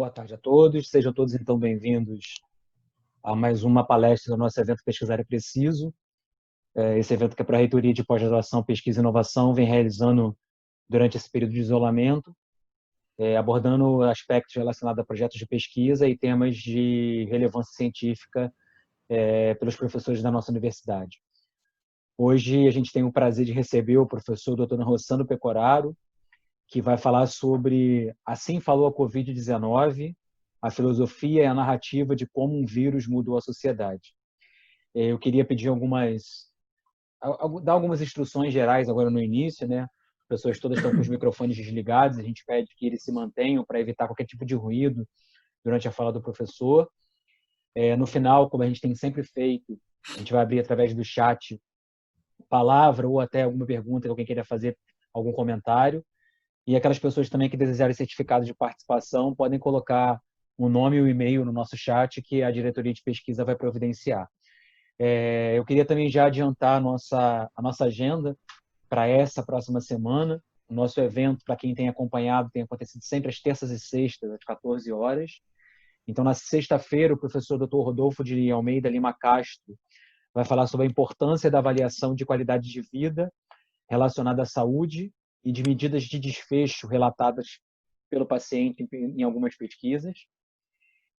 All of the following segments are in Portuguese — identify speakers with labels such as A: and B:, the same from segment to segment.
A: Boa tarde a todos, sejam todos então bem-vindos a mais uma palestra do nosso evento Pesquisar é Preciso. Esse evento que é para a Reitoria de Pós-Graduação, Pesquisa e Inovação vem realizando durante esse período de isolamento, abordando aspectos relacionados a projetos de pesquisa e temas de relevância científica pelos professores da nossa universidade. Hoje a gente tem o prazer de receber o professor Dr. Rossano Pecoraro, que vai falar sobre Assim Falou a Covid-19, a filosofia e a narrativa de como um vírus mudou a sociedade. Eu queria pedir dar algumas instruções gerais agora no início, né? As pessoas todas estão com os microfones desligados, a gente pede que eles se mantenham para evitar qualquer tipo de ruído durante a fala do professor. No final, como a gente tem sempre feito, a gente vai abrir através do chat palavra ou até alguma pergunta que alguém queira fazer, algum comentário. E aquelas pessoas também que desejarem certificado de participação podem colocar o nome e o e-mail no nosso chat que a diretoria de pesquisa vai providenciar. Eu queria também já adiantar a nossa agenda para essa próxima semana. O nosso evento, para quem tem acompanhado, tem acontecido sempre às terças e sextas, às 14 horas. Então, na sexta-feira, o professor Dr. Rodolfo de Almeida Lima Castro vai falar sobre a importância da avaliação de qualidade de vida relacionada à saúde e de medidas de desfecho relatadas pelo paciente em algumas pesquisas.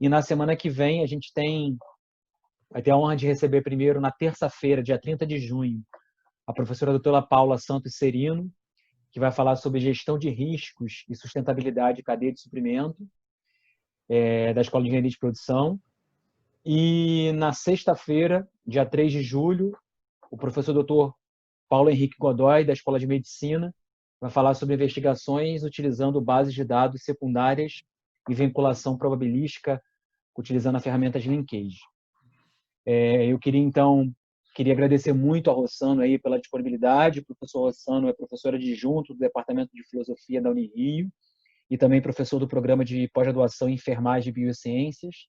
A: E na semana que vem a gente vai ter a honra de receber primeiro, na terça-feira, dia 30 de junho, a professora doutora Paula Santos Serino, que vai falar sobre gestão de riscos e sustentabilidade de cadeia de suprimento da Escola de Engenharia de Produção. E na sexta-feira, dia 3 de julho, o professor doutor Paulo Henrique Godoy, da Escola de Medicina, vai falar sobre investigações utilizando bases de dados secundárias e vinculação probabilística utilizando a ferramenta de linkage. Eu queria agradecer muito a Rossano aí pela disponibilidade. O professor Rossano é professor adjunto do Departamento de Filosofia da Unirio e também professor do Programa de Pós-Graduação em Enfermagem e Biociências.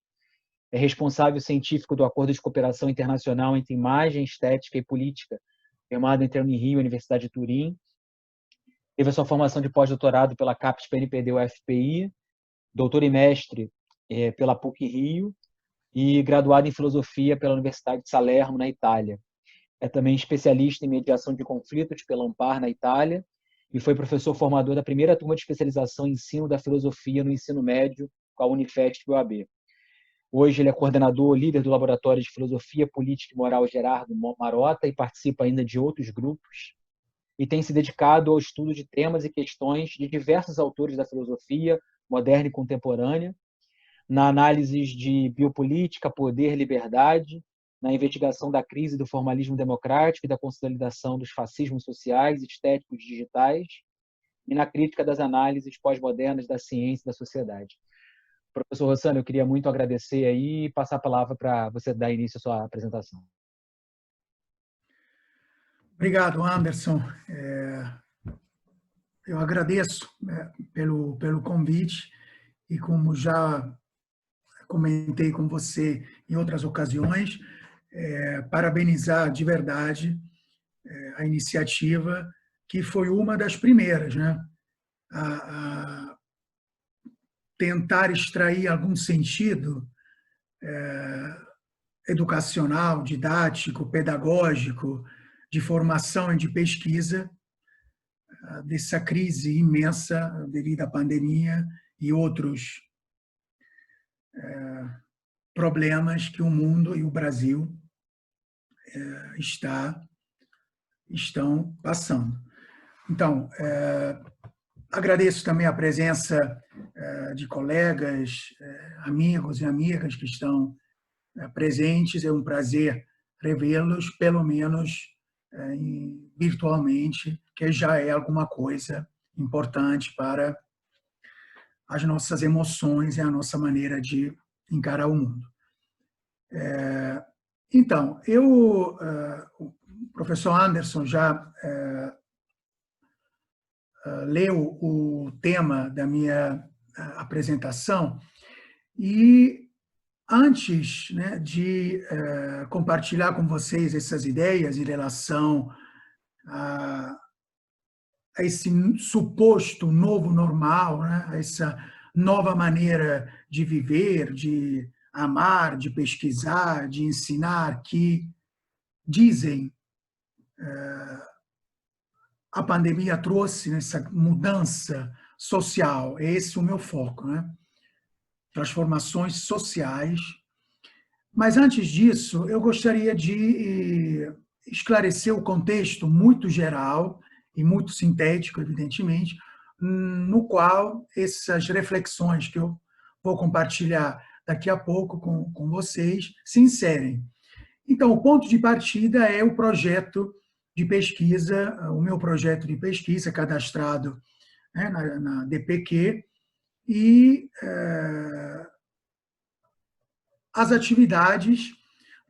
A: É responsável científico do Acordo de Cooperação Internacional entre Imagem, Estética e Política, firmado entre a Unirio e a Universidade de Turim. Teve a sua formação de pós-doutorado pela CAPES, PNPD, UFPI, doutor e mestre pela PUC-Rio e graduado em Filosofia pela Universidade de Salerno, na Itália. É também especialista em mediação de conflitos pela Ampar, na Itália, e foi professor formador da primeira turma de especialização em ensino da filosofia no ensino médio com a Unifesp-UAB. Hoje ele é coordenador, líder do Laboratório de Filosofia, Política e Moral Gerardo Marota e participa ainda de outros grupos e tem se dedicado ao estudo de temas e questões de diversos autores da filosofia moderna e contemporânea, na análise de biopolítica, poder, liberdade, na investigação da crise do formalismo democrático e da consolidação dos fascismos sociais, estéticos e digitais, e na crítica das análises pós-modernas da ciência e da sociedade. Professor Rossano, eu queria muito agradecer aí e passar a palavra para você dar início à sua apresentação.
B: Obrigado, Anderson. Eu agradeço pelo convite e, como já comentei com você em outras ocasiões, parabenizar de verdade a iniciativa, que foi uma das primeiras, né? A tentar extrair algum sentido educacional, didático, pedagógico, de formação e de pesquisa dessa crise imensa devido à pandemia e outros problemas que o mundo e o Brasil estão passando. Então, agradeço também a presença de colegas, amigos e amigas que estão presentes. É um prazer revê-los, pelo menos virtualmente, que já é alguma coisa importante para as nossas emoções e a nossa maneira de encarar o mundo. Então, o professor Anderson já leu o tema da minha apresentação e, antes, né, de compartilhar com vocês essas ideias em relação a esse suposto novo normal, né, a essa nova maneira de viver, de amar, de pesquisar, de ensinar, que dizem a pandemia trouxe nessa mudança social. Esse é o meu foco, né? Transformações sociais. Mas antes disso, eu gostaria de esclarecer o contexto muito geral e muito sintético, evidentemente, no qual essas reflexões que eu vou compartilhar daqui a pouco com vocês se inserem. Então, o ponto de partida é o projeto de pesquisa, o meu projeto de pesquisa cadastrado, né, na DPQ, e as atividades,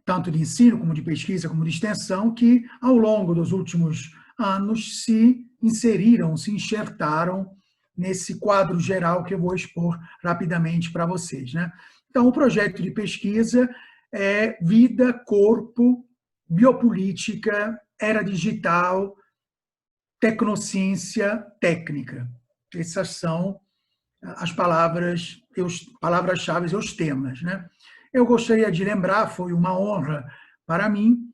B: tanto de ensino, como de pesquisa, como de extensão, que ao longo dos últimos anos se inseriram, se enxertaram nesse quadro geral que eu vou expor rapidamente para vocês, né? Então, o projeto de pesquisa é Vida, Corpo, Biopolítica, Era Digital, Tecnociência, Técnica. Essas são as palavras-chave e os temas, né? Eu gostaria de lembrar, foi uma honra para mim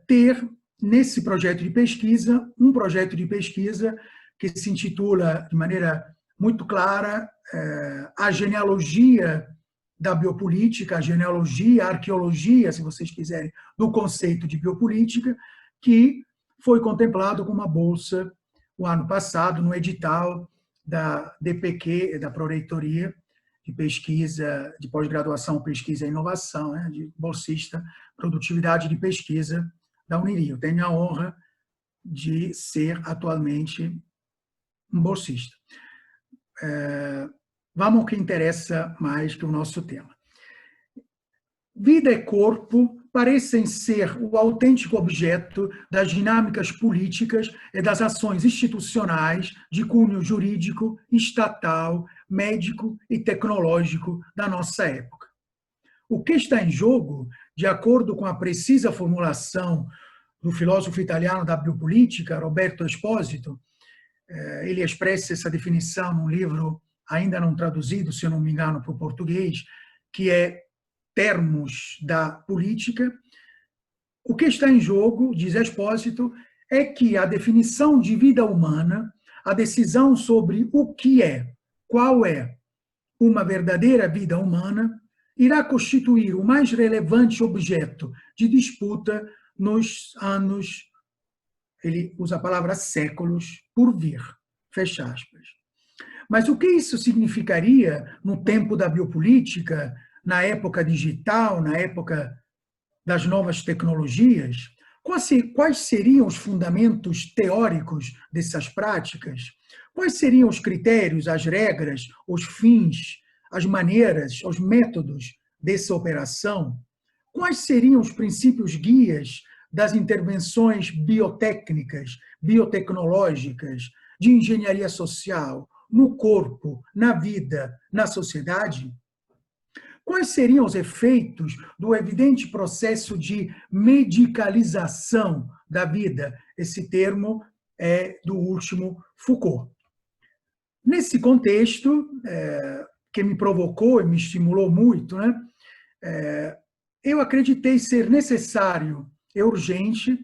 B: ter nesse projeto de pesquisa, um projeto de pesquisa que se intitula de maneira muito clara A Genealogia da Biopolítica, a genealogia, a arqueologia, se vocês quiserem, do conceito de biopolítica, que foi contemplado com uma bolsa o ano passado no edital da DPQ, da Proreitoria de Pesquisa, de Pós-Graduação, Pesquisa e Inovação, né, de bolsista, Produtividade de Pesquisa da Unirio. Eu tenho a honra de ser atualmente um bolsista. Vamos ao que interessa mais que o nosso tema. Vida e corpo parecem ser o autêntico objeto das dinâmicas políticas e das ações institucionais de cunho jurídico, estatal, médico e tecnológico da nossa época. O que está em jogo, de acordo com a precisa formulação do filósofo italiano da biopolítica, Roberto Esposito, ele expressa essa definição num livro ainda não traduzido, se eu não me engano, para o português, que é Termos da Política. O que está em jogo, diz Expósito, é que a definição de vida humana, a decisão sobre o que é, qual é uma verdadeira vida humana, irá constituir o mais relevante objeto de disputa nos anos, ele usa a palavra séculos, por vir. Fecha aspas. Mas o que isso significaria no tempo da biopolítica, na época digital, na época das novas tecnologias? Quais seriam os fundamentos teóricos dessas práticas? Quais seriam os critérios, as regras, os fins, as maneiras, os métodos dessa operação? Quais seriam os princípios guias das intervenções biotécnicas, biotecnológicas, de engenharia social, no corpo, na vida, na sociedade? Quais seriam os efeitos do evidente processo de medicalização da vida? Esse termo é do último Foucault. Nesse contexto, que me provocou e me estimulou muito, né, eu acreditei ser necessário e urgente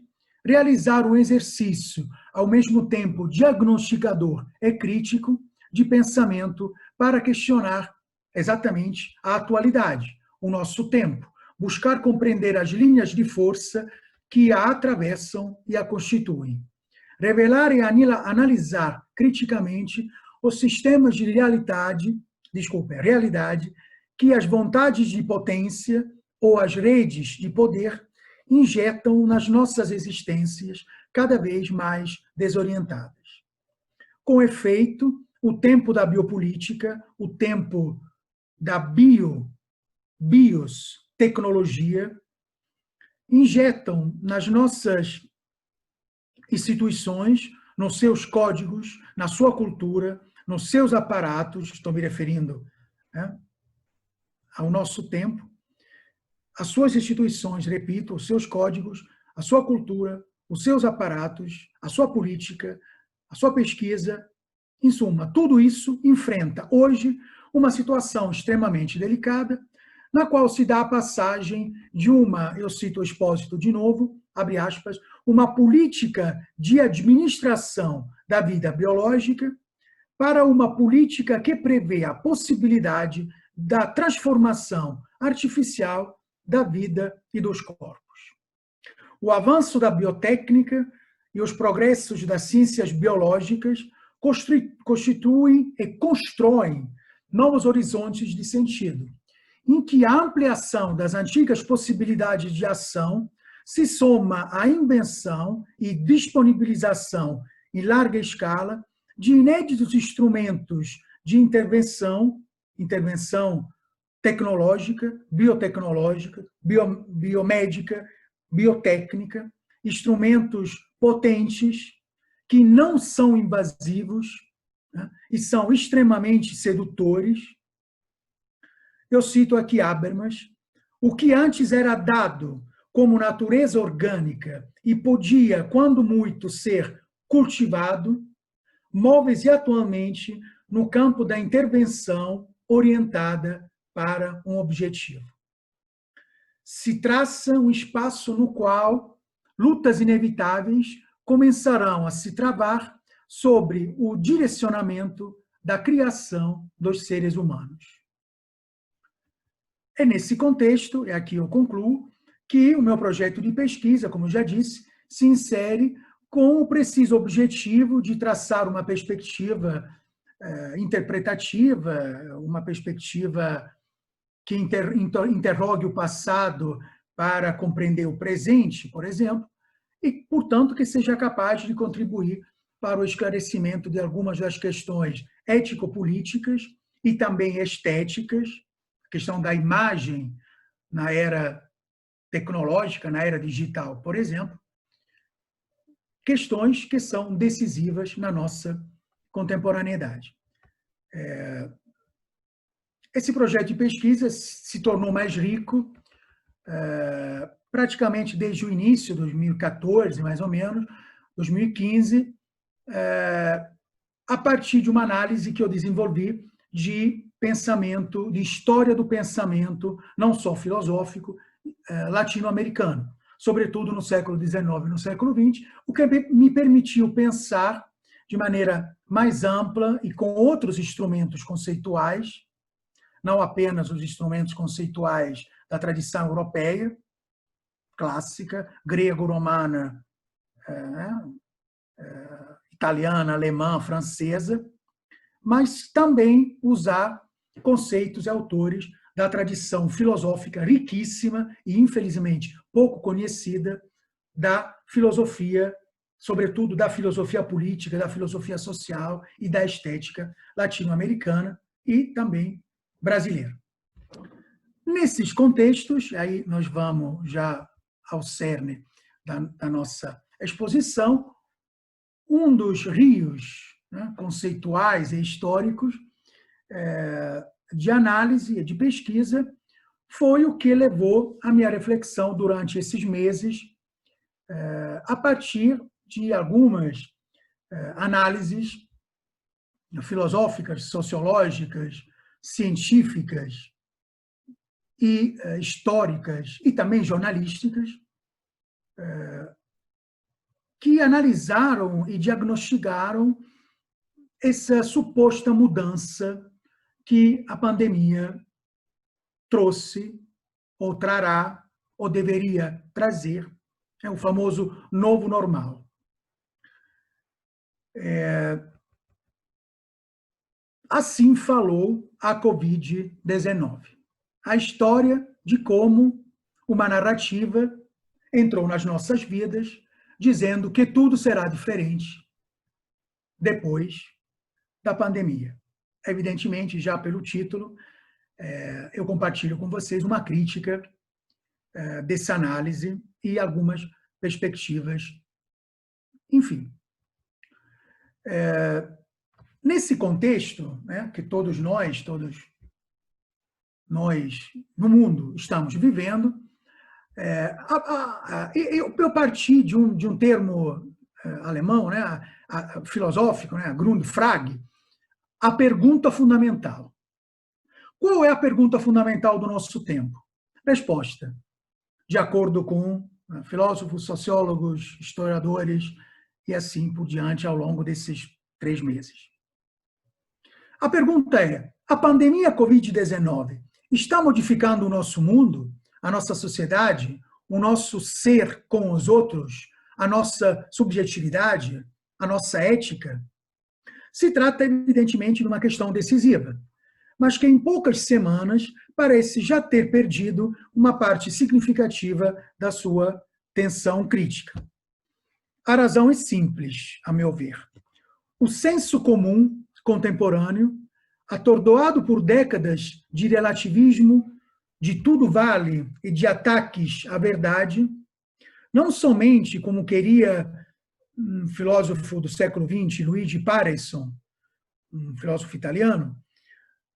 B: realizar um exercício, ao mesmo tempo diagnosticador e crítico, de pensamento para questionar exatamente a atualidade, o nosso tempo, buscar compreender as linhas de força que a atravessam e a constituem, revelar e analisar criticamente os sistemas de realidade que as vontades de potência ou as redes de poder injetam nas nossas existências cada vez mais desorientadas. Com efeito, o tempo da biopolítica, o tempo da biotecnologia, injetam nas nossas instituições, nos seus códigos, na sua cultura, nos seus aparatos, estou me referindo, né, ao nosso tempo, as suas instituições, repito, os seus códigos, a sua cultura, os seus aparatos, a sua política, a sua pesquisa Em suma, tudo isso enfrenta hoje uma situação extremamente delicada, na qual se dá a passagem de uma, eu cito o Expósito de novo, abre aspas, uma política de administração da vida biológica para uma política que prevê a possibilidade da transformação artificial da vida e dos corpos. O avanço da biotécnica e os progressos das ciências biológicas constituem e constroem novos horizontes de sentido, em que a ampliação das antigas possibilidades de ação se soma à invenção e disponibilização em larga escala de inéditos instrumentos de intervenção tecnológica, biotecnológica, biomédica, biotécnica, instrumentos potentes que não são invasivos, né, e são extremamente sedutores. Eu cito aqui Habermas: o que antes era dado como natureza orgânica e podia, quando muito, ser cultivado, move-se atualmente no campo da intervenção orientada para um objetivo. Se traça um espaço no qual lutas inevitáveis começarão a se travar sobre o direcionamento da criação dos seres humanos. É nesse contexto, e aqui eu concluo, que o meu projeto de pesquisa, como eu já disse, se insere com o preciso objetivo de traçar uma perspectiva interpretativa, uma perspectiva que interrogue o passado para compreender o presente, por exemplo, e, portanto, que seja capaz de contribuir para o esclarecimento de algumas das questões ético-políticas e também estéticas, a questão da imagem na era tecnológica, na era digital, por exemplo, questões que são decisivas na nossa contemporaneidade. Esse projeto de pesquisa se tornou mais rico praticamente desde o início, 2014, mais ou menos, 2015, a partir de uma análise que eu desenvolvi de pensamento, de história do pensamento, não só filosófico, latino-americano, sobretudo no século XIX e no século XX, o que me permitiu pensar de maneira mais ampla e com outros instrumentos conceituais, não apenas os instrumentos conceituais da tradição europeia, clássica, grego-romana, italiana, alemã, francesa, mas também usar conceitos e autores da tradição filosófica riquíssima e, infelizmente, pouco conhecida da filosofia, sobretudo da filosofia política, da filosofia social e da estética latino-americana e também brasileira. Nesses contextos, aí nós vamos já ao cerne da nossa exposição, um dos rios, né, conceituais e históricos de análise e de pesquisa foi o que levou a minha reflexão durante esses meses, a partir de algumas análises filosóficas, sociológicas, científicas e históricas e também jornalísticas, que analisaram e diagnosticaram essa suposta mudança que a pandemia trouxe, ou trará, ou deveria trazer, é o famoso novo normal. Assim falou a Covid-19. A história de como uma narrativa entrou nas nossas vidas, dizendo que tudo será diferente depois da pandemia. Evidentemente, já pelo título, eu compartilho com vocês uma crítica dessa análise e algumas perspectivas. Enfim, nesse contexto, né, que todos nós no mundo estamos vivendo, eu parti de um termo alemão, né, filosófico, né, Grundfrage, a pergunta fundamental. Qual é a pergunta fundamental do nosso tempo? Resposta. De acordo com filósofos, sociólogos, historiadores e assim por diante ao longo desses 3 meses. A pergunta é: a pandemia Covid-19 está modificando o nosso mundo, a nossa sociedade, o nosso ser com os outros, a nossa subjetividade, a nossa ética? Se trata, evidentemente, de uma questão decisiva, mas que em poucas semanas parece já ter perdido uma parte significativa da sua tensão crítica. A razão é simples, a meu ver. O senso comum contemporâneo, atordoado por décadas de relativismo, de tudo vale e de ataques à verdade, não somente como queria um filósofo do século XX, Luigi Pareson, um filósofo italiano,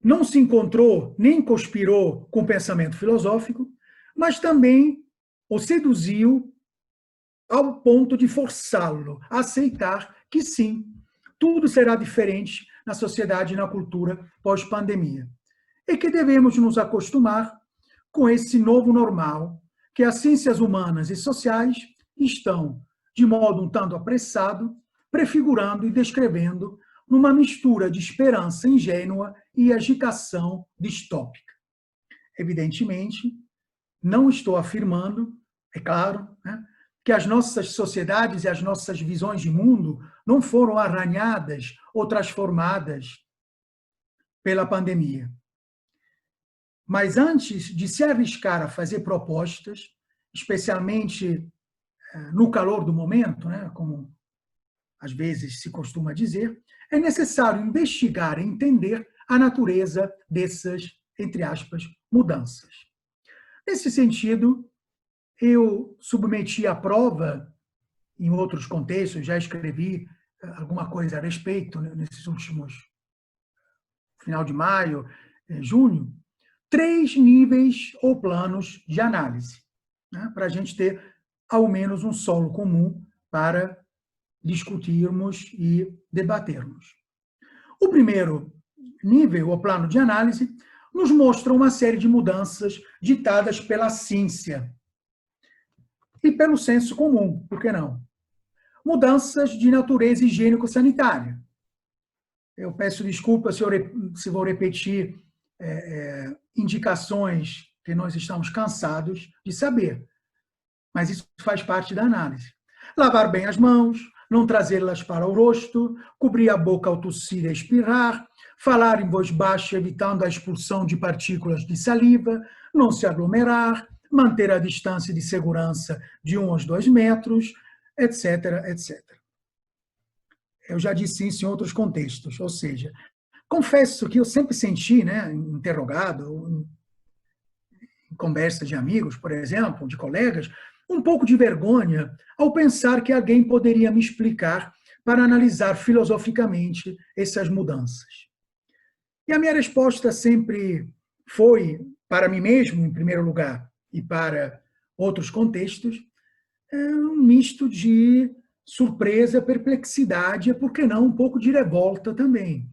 B: não se encontrou nem conspirou com o pensamento filosófico, mas também o seduziu ao ponto de forçá-lo a aceitar que sim, tudo será diferente na sociedade e na cultura pós-pandemia. E que devemos nos acostumar com esse novo normal que as ciências humanas e sociais estão, de modo um tanto apressado, prefigurando e descrevendo numa mistura de esperança ingênua e agitação distópica. Evidentemente, não estou afirmando, é claro, que as nossas sociedades e as nossas visões de mundo não foram arranhadas ou transformadas pela pandemia. Mas antes de se arriscar a fazer propostas, especialmente no calor do momento, como às vezes se costuma dizer, é necessário investigar e entender a natureza dessas, entre aspas, mudanças. Nesse sentido, eu submeti à prova, em outros contextos, já escrevi alguma coisa a respeito, nesses últimos, final de maio, junho, 3 níveis ou planos de análise, para a gente ter ao menos um solo comum para discutirmos e debatermos. O primeiro nível, ou plano de análise, nos mostra uma série de mudanças ditadas pela ciência e pelo senso comum, por que não? Mudanças de natureza higiênico-sanitária. Eu peço desculpas se vou repetir indicações que nós estamos cansados de saber, mas isso faz parte da análise. Lavar bem as mãos, não trazê-las para o rosto, cobrir a boca ao tossir e espirrar, falar em voz baixa, evitando a expulsão de partículas de saliva, não se aglomerar, manter a distância de segurança de 1 aos 2 metros, etc., etc. Eu já disse isso em outros contextos, ou seja, confesso que eu sempre senti, interrogado, em conversas de amigos, por exemplo, de colegas, um pouco de vergonha ao pensar que alguém poderia me explicar para analisar filosoficamente essas mudanças. E a minha resposta sempre foi, para mim mesmo, em primeiro lugar, e para outros contextos, um misto de surpresa, perplexidade, e, por que não, um pouco de revolta também.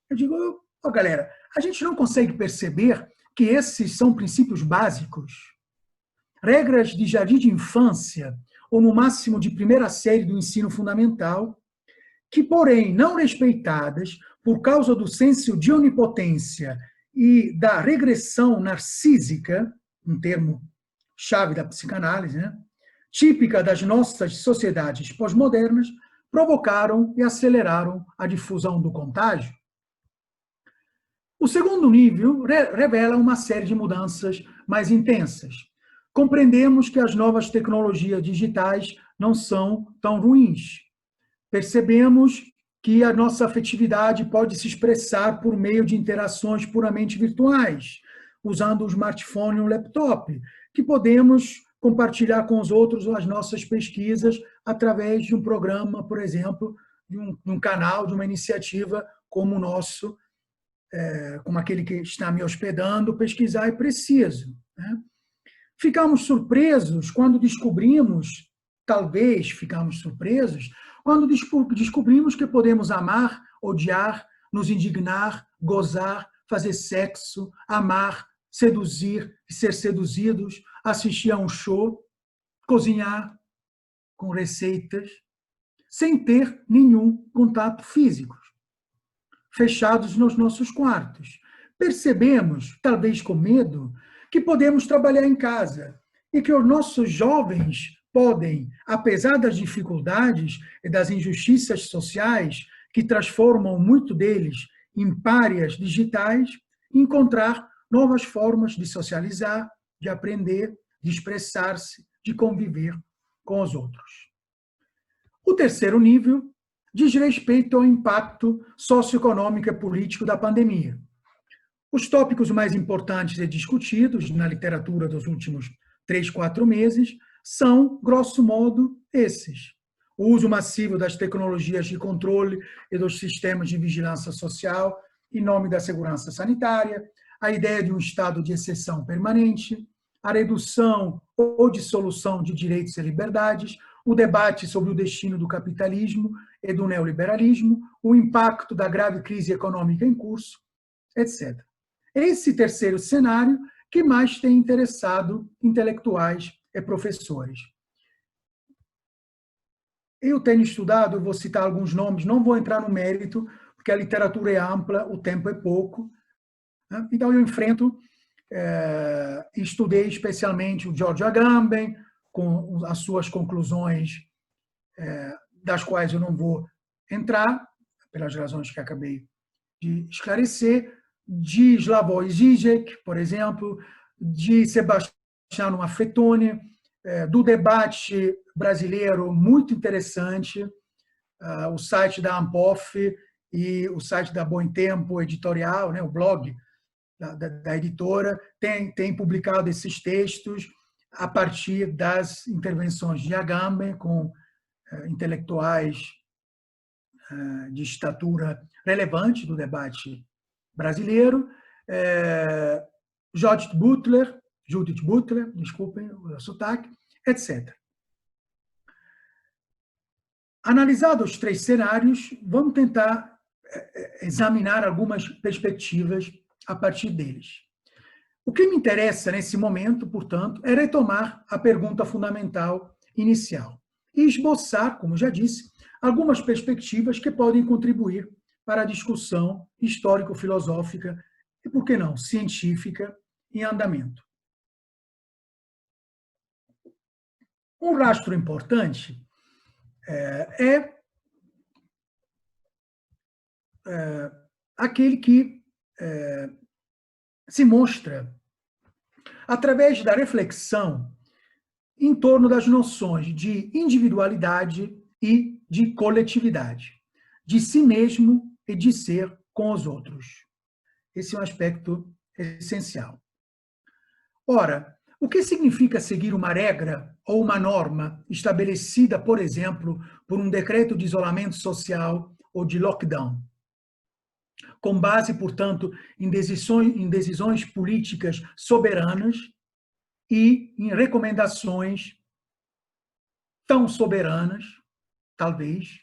B: Eu digo, galera, a gente não consegue perceber que esses são princípios básicos, regras de jardim de infância, ou no máximo de primeira série do ensino fundamental, que, porém, não respeitadas por causa do senso de onipotência e da regressão narcísica, um termo chave da psicanálise, típica das nossas sociedades pós-modernas, provocaram e aceleraram a difusão do contágio. O segundo nível revela uma série de mudanças mais intensas. Compreendemos que as novas tecnologias digitais não são tão ruins. Percebemos que a nossa afetividade pode se expressar por meio de interações puramente virtuais, usando o smartphone e o laptop, que podemos compartilhar com os outros as nossas pesquisas através de um programa, por exemplo, de um canal, de uma iniciativa como o nosso, como aquele que está me hospedando, pesquisar é preciso. Ficamos surpresos quando descobrimos, talvez ficamos surpresos, quando descobrimos que podemos amar, odiar, nos indignar, gozar, fazer sexo, amar, seduzir e ser seduzidos, assistir a um show, cozinhar com receitas, sem ter nenhum contato físico, fechados nos nossos quartos. Percebemos, talvez com medo, que podemos trabalhar em casa e que os nossos jovens podem, apesar das dificuldades e das injustiças sociais que transformam muito deles em párias digitais, encontrar novas formas de socializar, de aprender, de expressar-se, de conviver com os outros. O terceiro nível diz respeito ao impacto socioeconômico e político da pandemia. Os tópicos mais importantes e discutidos na literatura dos últimos 3, 4 meses são, grosso modo, esses. O uso massivo das tecnologias de controle e dos sistemas de vigilância social em nome da segurança sanitária, a ideia de um estado de exceção permanente, a redução ou dissolução de direitos e liberdades, o debate sobre o destino do capitalismo e do neoliberalismo, o impacto da grave crise econômica em curso, etc. Esse terceiro cenário que mais tem interessado intelectuais e professores. Eu tenho estudado, vou citar alguns nomes, não vou entrar no mérito, porque a literatura é ampla, o tempo é pouco. Então, eu enfrento, estudei especialmente o George Agamben, com as suas conclusões, das quais eu não vou entrar, pelas razões que acabei de esclarecer, de Slavoj Žižek, por exemplo, de Sebastiano Maffetone, do debate brasileiro muito interessante, o site da Ampof e o site da Bom Tempo Editorial, o blog da editora, tem publicado esses textos a partir das intervenções de Agamben, com intelectuais de estatura relevante do debate brasileiro, Judith Butler, desculpem o sotaque, etc. Analisados os 3 cenários, vamos tentar examinar algumas perspectivas a partir deles. O que me interessa nesse momento, portanto, é retomar a pergunta fundamental inicial e esboçar, como já disse, algumas perspectivas que podem contribuir para a discussão histórico-filosófica e, por que não, científica em andamento. Um rastro importante é aquele que se mostra através da reflexão em torno das noções de individualidade e de coletividade, de si mesmo e de ser com os outros. Esse é um aspecto essencial. Ora, o que significa seguir uma regra ou uma norma estabelecida, por exemplo, por um decreto de isolamento social ou de lockdown? Com base, portanto, em decisões políticas soberanas e em recomendações tão soberanas, talvez,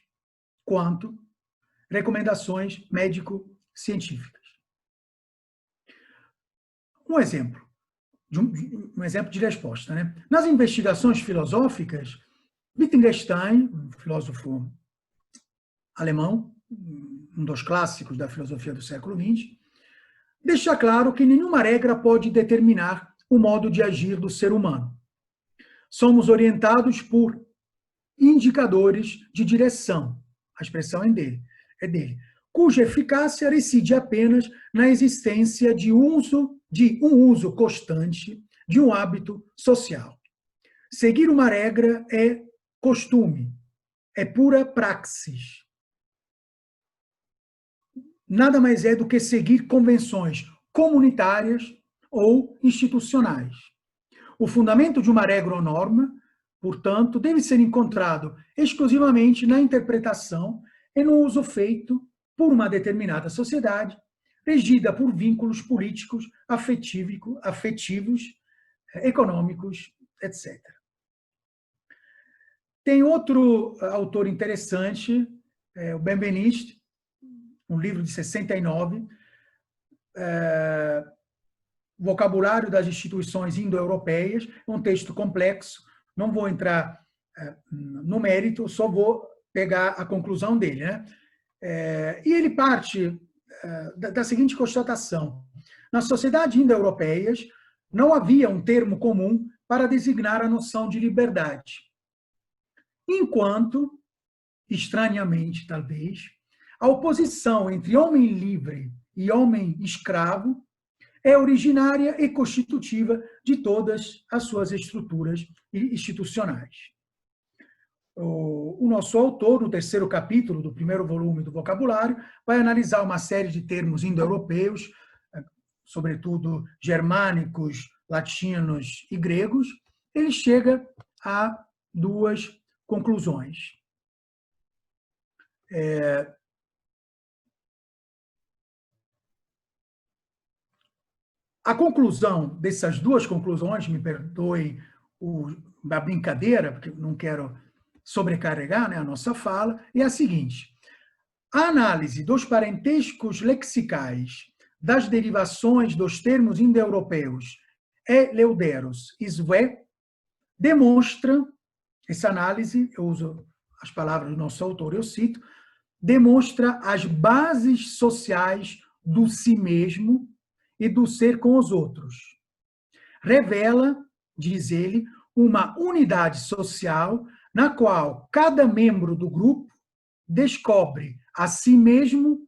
B: quanto recomendações médico-científicas. Um exemplo de resposta. Nas investigações filosóficas, Wittgenstein, um filósofo alemão, um dos clássicos da filosofia do século XX, deixa claro que nenhuma regra pode determinar o modo de agir do ser humano. Somos orientados por indicadores de direção, a expressão é dele, cuja eficácia reside apenas na existência de um uso constante de um hábito social. Seguir uma regra é costume, é pura praxis. Nada mais é do que seguir convenções comunitárias ou institucionais. O fundamento de uma regra ou norma, portanto, deve ser encontrado exclusivamente na interpretação e no uso feito por uma determinada sociedade, regida por vínculos políticos, afetivos, econômicos, etc. Tem outro autor interessante, o Benveniste, um livro de 69, Vocabulário das Instituições Indo-Europeias, um texto complexo, não vou entrar no mérito, só vou pegar a conclusão dele, né? E ele parte da seguinte constatação: nas sociedades indo-europeias não havia um termo comum para designar a noção de liberdade, enquanto, estranhamente talvez, a oposição entre homem livre e homem escravo é originária e constitutiva de todas as suas estruturas institucionais. O nosso autor, no terceiro capítulo do primeiro volume do Vocabulário, vai analisar uma série de termos indo-europeus, sobretudo germânicos, latinos e gregos. Ele chega a duas conclusões. A conclusão dessas duas conclusões, me perdoe a brincadeira, porque não quero sobrecarregar, né, a nossa fala, é a seguinte: a análise dos parentescos lexicais das derivações dos termos indo-europeus eleuderos e zwe demonstra, essa análise, eu uso as palavras do nosso autor, eu cito, demonstra as bases sociais do si mesmo e do ser com os outros. Revela, diz ele, uma unidade social na qual cada membro do grupo descobre a si mesmo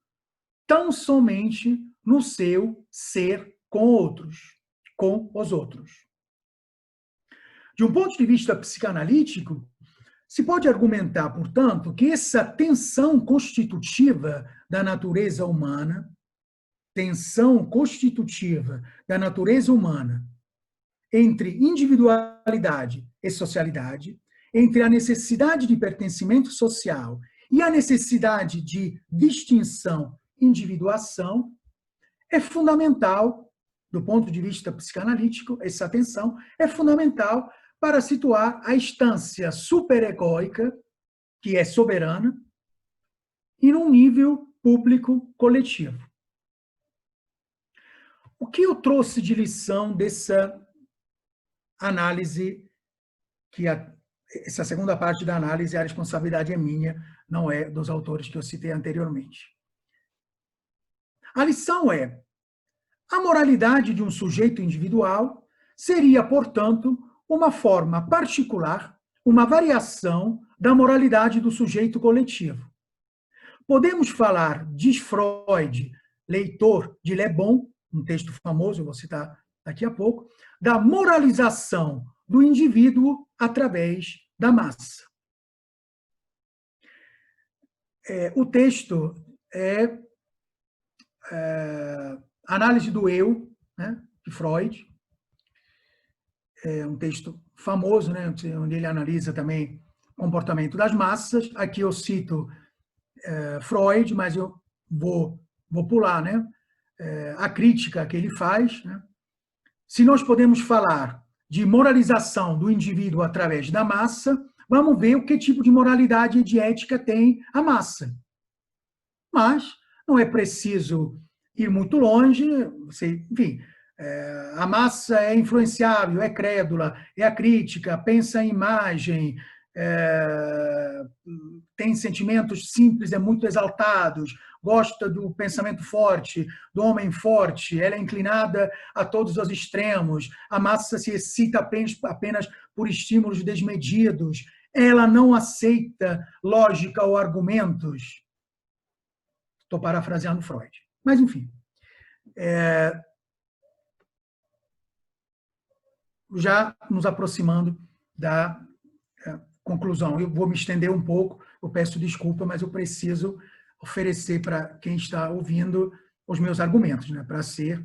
B: tão somente no seu ser com os outros. De um ponto de vista psicanalítico, se pode argumentar, portanto, que essa tensão constitutiva da natureza humana, entre individualidade e socialidade, entre a necessidade de pertencimento social e a necessidade de distinção, individuação, é fundamental, do ponto de vista psicanalítico, essa tensão é fundamental para situar a instância superegóica, que é soberana, em um nível público coletivo. O que eu trouxe de lição dessa análise, essa segunda parte da análise, a responsabilidade é minha, não é dos autores que eu citei anteriormente. A lição é: a moralidade de um sujeito individual seria, portanto, uma forma particular, uma variação da moralidade do sujeito coletivo. Podemos falar, diz Freud, leitor de Le Bon, um texto famoso, eu vou citar daqui a pouco, da moralização do indivíduo através da massa. O texto é Análise do Eu, né, de Freud. É um texto famoso, né, onde ele analisa também o comportamento das massas. Aqui eu cito Freud, mas eu vou pular, né, a crítica que ele faz. Né? Se nós podemos falar de moralização do indivíduo através da massa, vamos ver o que tipo de moralidade e de ética tem a massa. Mas não é preciso ir muito longe, enfim, a massa é influenciável, é crédula, é acrítica, pensa em imagem, tem sentimentos simples e muito exaltados, gosta do pensamento forte, do homem forte, ela é inclinada a todos os extremos, a massa se excita apenas por estímulos desmedidos, ela não aceita lógica ou argumentos. Estou parafraseando Freud. Mas, enfim, já nos aproximando da conclusão. Eu vou me estender um pouco, eu peço desculpa, mas eu preciso oferecer para quem está ouvindo os meus argumentos, né, para ser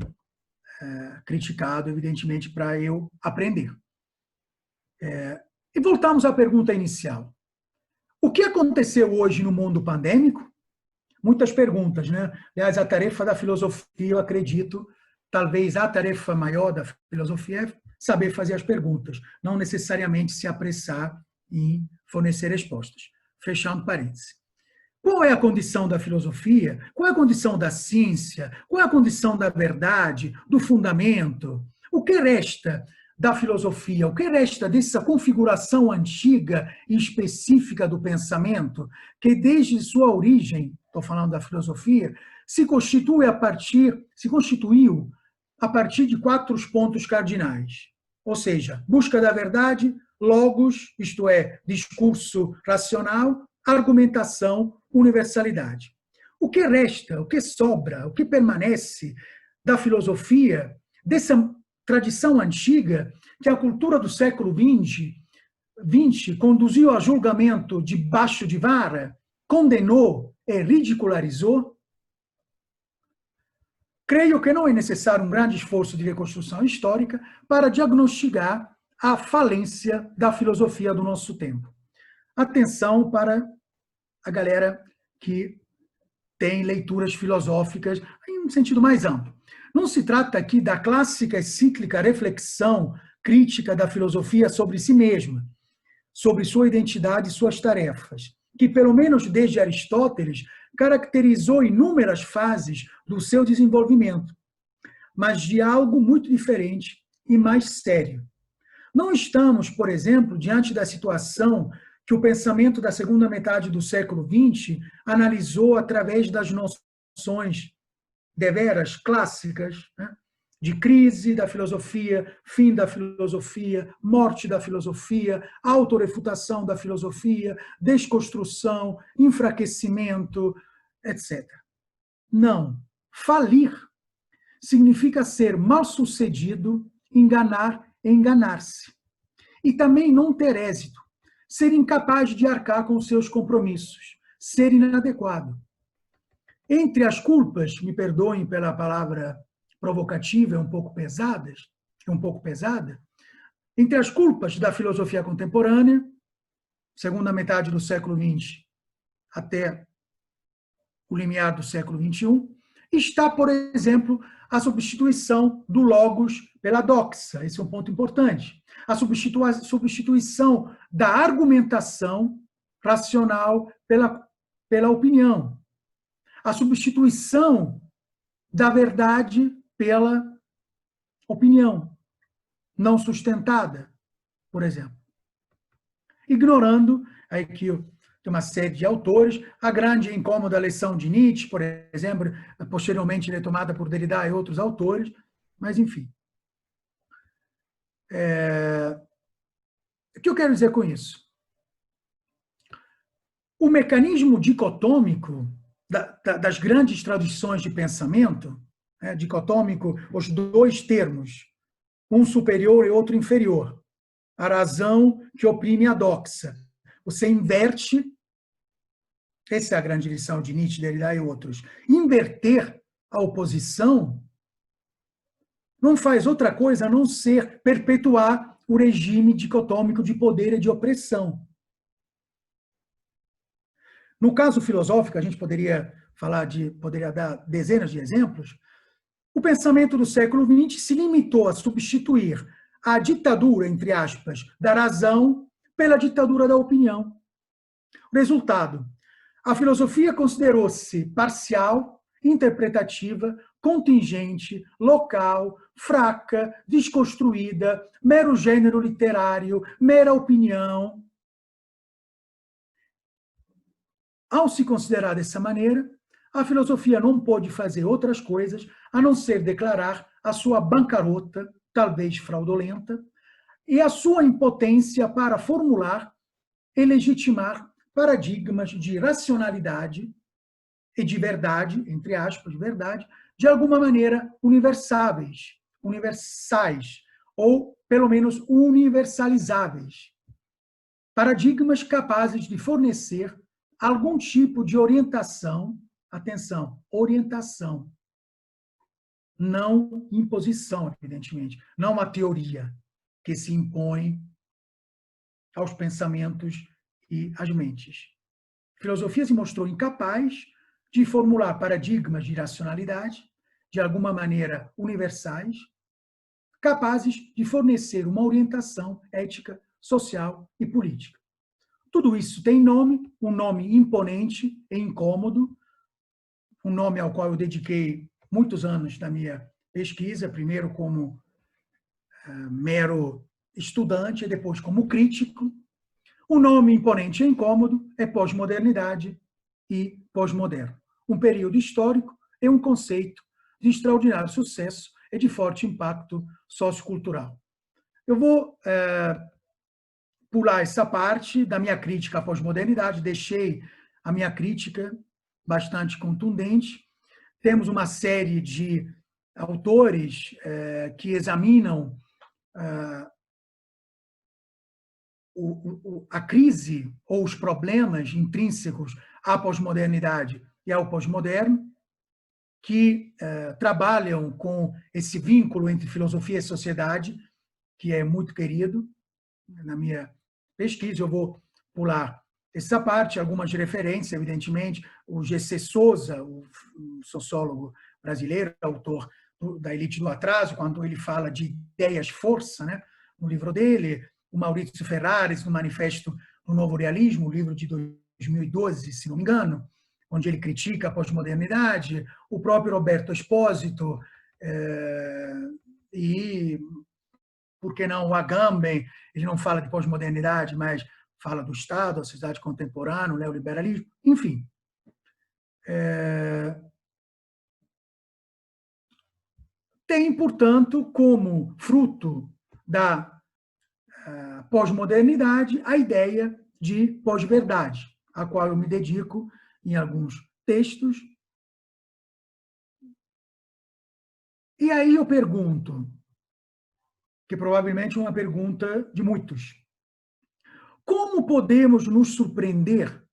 B: criticado, evidentemente, para eu aprender. E voltamos à pergunta inicial. O que aconteceu hoje no mundo pandêmico? Muitas perguntas, né? Aliás, a tarefa da filosofia, eu acredito, talvez a tarefa maior da filosofia é saber fazer as perguntas, não necessariamente se apressar em fornecer respostas. Fechando parênteses. Qual é a condição da filosofia? Qual é a condição da ciência? Qual é a condição da verdade, do fundamento? O que resta da filosofia? O que resta dessa configuração antiga e específica do pensamento, que desde sua origem, estou falando da filosofia, se constituiu a partir de 4 pontos cardinais. Ou seja, busca da verdade, logos, isto é, discurso racional, argumentação, universalidade. O que resta, o que sobra, o que permanece da filosofia, dessa tradição antiga que a cultura do século XX conduziu a julgamento debaixo de vara, condenou e ridicularizou? Creio que não é necessário um grande esforço de reconstrução histórica para diagnosticar a falência da filosofia do nosso tempo. Atenção para a galera que tem leituras filosóficas em um sentido mais amplo. Não se trata aqui da clássica e cíclica reflexão crítica da filosofia sobre si mesma, sobre sua identidade e suas tarefas, que, pelo menos desde Aristóteles, caracterizou inúmeras fases do seu desenvolvimento, mas de algo muito diferente e mais sério. Não estamos, por exemplo, diante da situação que o pensamento da segunda metade do século XX analisou através das noções deveras clássicas, né? De crise da filosofia, fim da filosofia, morte da filosofia, autorrefutação da filosofia, desconstrução, enfraquecimento, etc. Não. Falir significa ser mal-sucedido, enganar e enganar-se. E também não ter êxito, ser incapaz de arcar com seus compromissos, ser inadequado. Entre as culpas, me perdoem pela palavra provocativa, um pouco pesada, entre as culpas da filosofia contemporânea, segunda metade do século XX até o limiar do século XXI, está, por exemplo, a substituição do logos pela doxa. Esse é um ponto importante. A substituição da argumentação racional pela opinião. A substituição da verdade pela opinião não sustentada, por exemplo. Ignorando, aí que tem uma série de autores, a grande e incômoda lição de Nietzsche, por exemplo, posteriormente retomada por Derrida e outros autores, mas enfim. O que eu quero dizer com isso? O mecanismo dicotômico das grandes tradições de pensamento, dicotômico, os dois termos, um superior e outro inferior, a razão que oprime a doxa. Você inverte, essa é a grande lição de Nietzsche, Derrida e outros, inverter a oposição não faz outra coisa a não ser perpetuar o regime dicotômico de poder e de opressão. No caso filosófico, a gente poderia dar dezenas de exemplos. O pensamento do século XX se limitou a substituir a ditadura, entre aspas, da razão pela ditadura da opinião. Resultado, a filosofia considerou-se parcial, interpretativa, contingente, local, fraca, desconstruída, mero gênero literário, mera opinião. Ao se considerar dessa maneira, a filosofia não pôde fazer outras coisas a não ser declarar a sua bancarrota, talvez fraudulenta, e a sua impotência para formular e legitimar paradigmas de racionalidade e de verdade, entre aspas, de verdade, de alguma maneira universais, ou pelo menos universalizáveis. Paradigmas capazes de fornecer algum tipo de orientação, atenção, orientação, não imposição, evidentemente, não uma teoria que se impõe aos pensamentos e às mentes. A filosofia se mostrou incapaz de formular paradigmas de racionalidade, de alguma maneira universais, capazes de fornecer uma orientação ética, social e política. Tudo isso tem nome, um nome imponente e incômodo, um nome ao qual eu dediquei muitos anos da minha pesquisa, primeiro como mero estudante e depois como crítico. O nome imponente e incômodo é pós-modernidade e pós-moderno. Um período histórico e um conceito de extraordinário sucesso e de forte impacto sociocultural. Eu vou pular essa parte da minha crítica à pós-modernidade, deixei a minha crítica bastante contundente. Temos uma série de autores que examinam a crise ou os problemas intrínsecos à pós-modernidade e ao pós-moderno, que trabalham com esse vínculo entre filosofia e sociedade, que é muito querido na minha pesquisa. Eu vou pular essa parte, algumas referências, evidentemente. O G.C. Souza, o sociólogo brasileiro, autor da Elite do Atraso, quando ele fala de ideias-força, né, no livro dele. O Maurício Ferraris, no Manifesto do Novo Realismo, o livro de 2012, se não me engano, onde ele critica a pós-modernidade. O próprio Roberto Espósito e, por que não, o Agamben, ele não fala de pós-modernidade, mas fala do Estado, a sociedade contemporânea, o neoliberalismo, enfim. Tem, portanto, como fruto da pós-modernidade a ideia de pós-verdade, a qual eu me dedico em alguns textos. E aí eu pergunto, que provavelmente é uma pergunta de muitos: como podemos nos surpreender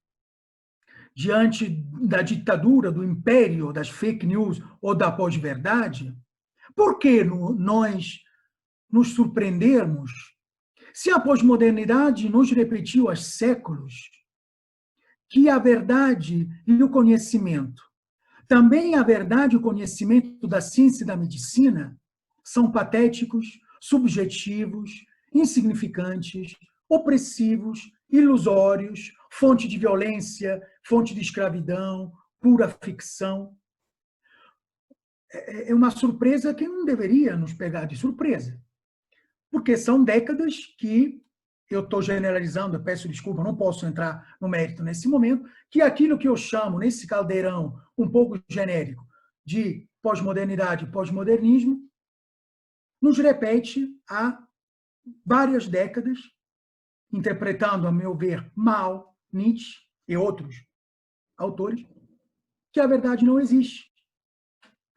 B: diante da ditadura, do império das fake news ou da pós-verdade? Por que nós nos surpreendermos se a pós-modernidade nos repetiu há séculos que a verdade e o conhecimento, também a verdade e o conhecimento da ciência e da medicina, são patéticos, subjetivos, insignificantes, opressivos, ilusórios, fonte de violência, fonte de escravidão, pura ficção? É uma surpresa que não deveria nos pegar de surpresa, porque são décadas que, eu estou generalizando, eu peço desculpa, não posso entrar no mérito nesse momento, que aquilo que eu chamo, nesse caldeirão um pouco genérico, de pós-modernidade e pós-modernismo, nos repete há várias décadas, interpretando, a meu ver, mal Nietzsche e outros autores, que a verdade não existe.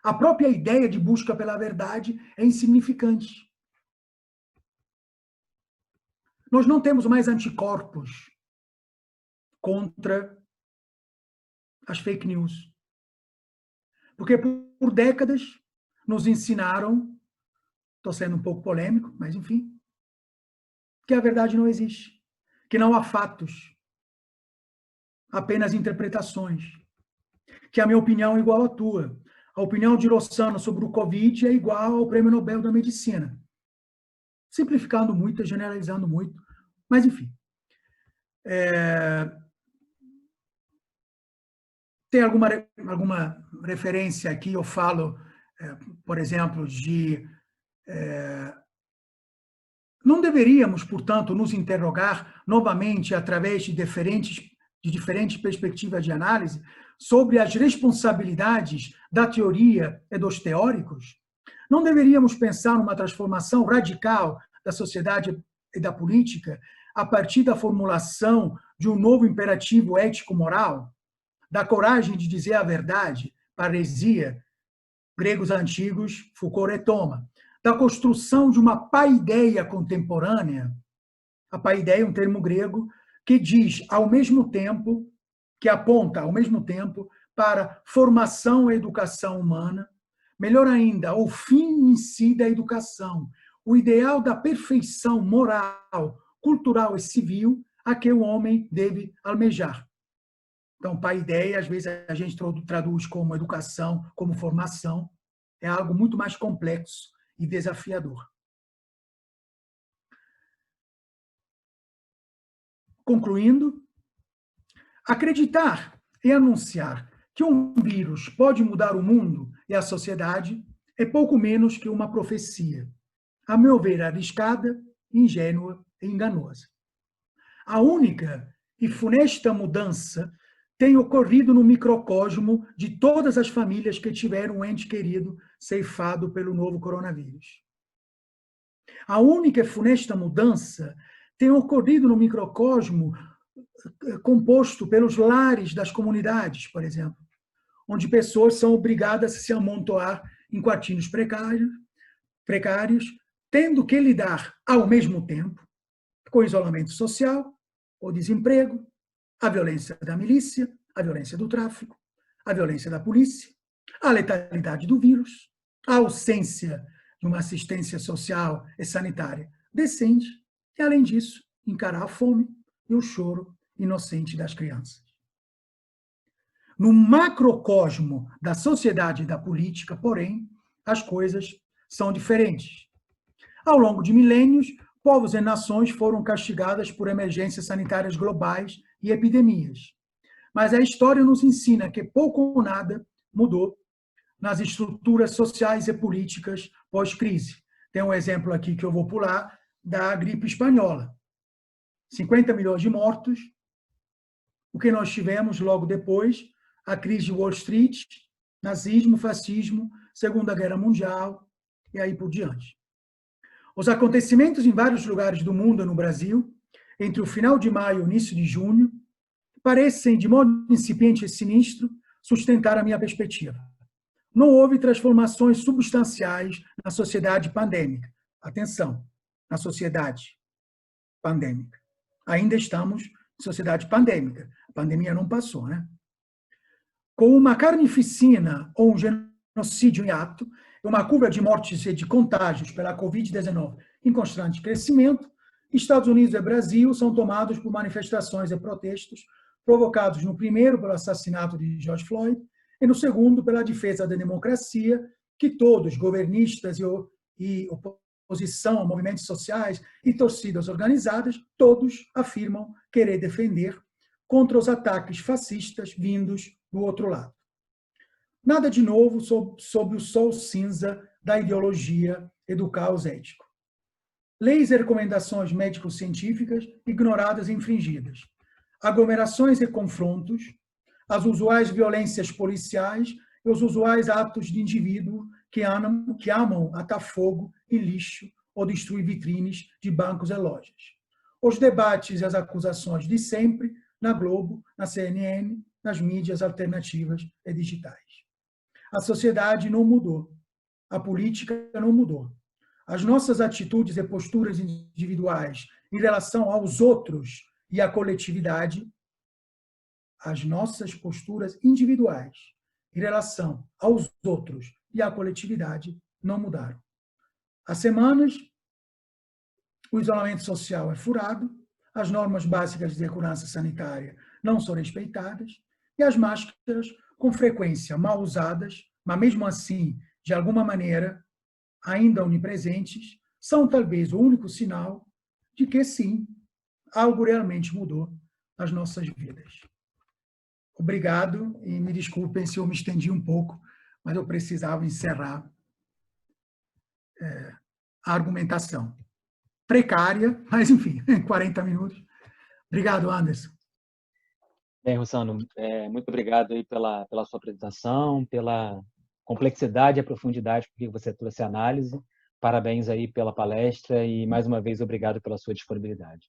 B: A própria ideia de busca pela verdade é insignificante. Nós não temos mais anticorpos contra as fake news. Porque por décadas nos ensinaram, estou sendo um pouco polêmico, mas enfim, que a verdade não existe, que não há fatos, apenas interpretações, que a minha opinião é igual à tua. A opinião de Rossano sobre o Covid é igual ao Prêmio Nobel da Medicina. Simplificando muito, generalizando muito, mas enfim. Tem alguma referência aqui, eu falo, por exemplo, de... Não deveríamos, portanto, nos interrogar novamente através de diferentes perspectivas de análise sobre as responsabilidades da teoria e dos teóricos? Não deveríamos pensar numa transformação radical da sociedade e da política a partir da formulação de um novo imperativo ético-moral, da coragem de dizer a verdade, paresia, gregos antigos, Foucault retoma, da construção de uma paideia contemporânea. A paideia é um termo grego que diz, ao mesmo tempo, que aponta, ao mesmo tempo, para formação e educação humana, melhor ainda, o fim em si da educação, o ideal da perfeição moral, cultural e civil a que o homem deve almejar. Então, paideia, às vezes a gente traduz como educação, como formação, é algo muito mais complexo e desafiador. Concluindo, acreditar e anunciar que um vírus pode mudar o mundo e a sociedade é pouco menos que uma profecia, a meu ver, arriscada, ingênua e enganosa. A única e funesta mudança tem ocorrido no microcosmo de todas as famílias que tiveram um ente querido ceifado pelo novo coronavírus. A única e funesta mudança tem ocorrido no microcosmo composto pelos lares das comunidades, por exemplo, onde pessoas são obrigadas a se amontoar em quartinhos precários, tendo que lidar, ao mesmo tempo, com isolamento social, o desemprego, a violência da milícia, a violência do tráfico, a violência da polícia, a letalidade do vírus, a ausência de uma assistência social e sanitária decente e, além disso, encarar a fome e o choro inocente das crianças. No macrocosmo da sociedade e da política, porém, as coisas são diferentes. Ao longo de milênios, povos e nações foram castigadas por emergências sanitárias globais e epidemias. Mas a história nos ensina que pouco ou nada mudou nas estruturas sociais e políticas pós-crise. Tem um exemplo aqui que eu vou pular, da gripe espanhola. 50 milhões de mortos. O que nós tivemos logo depois? A crise de Wall Street, nazismo, fascismo, Segunda Guerra Mundial e aí por diante. Os acontecimentos em vários lugares do mundo e no Brasil, entre o final de maio e o início de junho, parecem, de modo incipiente e sinistro, sustentar a minha perspectiva. Não houve transformações substanciais na sociedade pandêmica. Atenção, na sociedade pandêmica. Ainda estamos em sociedade pandêmica. A pandemia não passou, né? Com uma carnificina ou um genocídio em ato, uma curva de mortes e de contágios pela Covid-19 em constante crescimento, Estados Unidos e Brasil são tomados por manifestações e protestos provocados no primeiro pelo assassinato de George Floyd e no segundo pela defesa da democracia, que todos, governistas e oposição a movimentos sociais e torcidas organizadas, todos afirmam querer defender contra os ataques fascistas vindos do outro lado. Nada de novo sob o sol cinza da ideologia e do caos ético. Leis e recomendações médico-científicas ignoradas e infringidas. Aglomerações e confrontos, as usuais violências policiais e os usuais atos de indivíduo que amam atar fogo e lixo ou destruir vitrines de bancos e lojas. Os debates e as acusações de sempre na Globo, na CNN, nas mídias alternativas e digitais. A sociedade não mudou. A política não mudou. As nossas atitudes e posturas individuais em relação aos outros e à coletividade, as nossas posturas individuais em relação aos outros e à coletividade não mudaram. Há semanas, o isolamento social é furado, as normas básicas de segurança sanitária não são respeitadas e as máscaras, com frequência mal usadas, mas mesmo assim, de alguma maneira, ainda onipresentes, são talvez o único sinal de que sim, algo realmente mudou nas nossas vidas. Obrigado e me desculpem se eu me estendi um pouco, mas eu precisava encerrar a argumentação. Precária, mas enfim, 40 minutos. Obrigado, Anderson.
A: Bem, Rossano, muito obrigado aí pela sua apresentação, pela complexidade e a profundidade com que você trouxe a análise. Parabéns aí pela palestra e, mais uma vez, obrigado pela sua disponibilidade.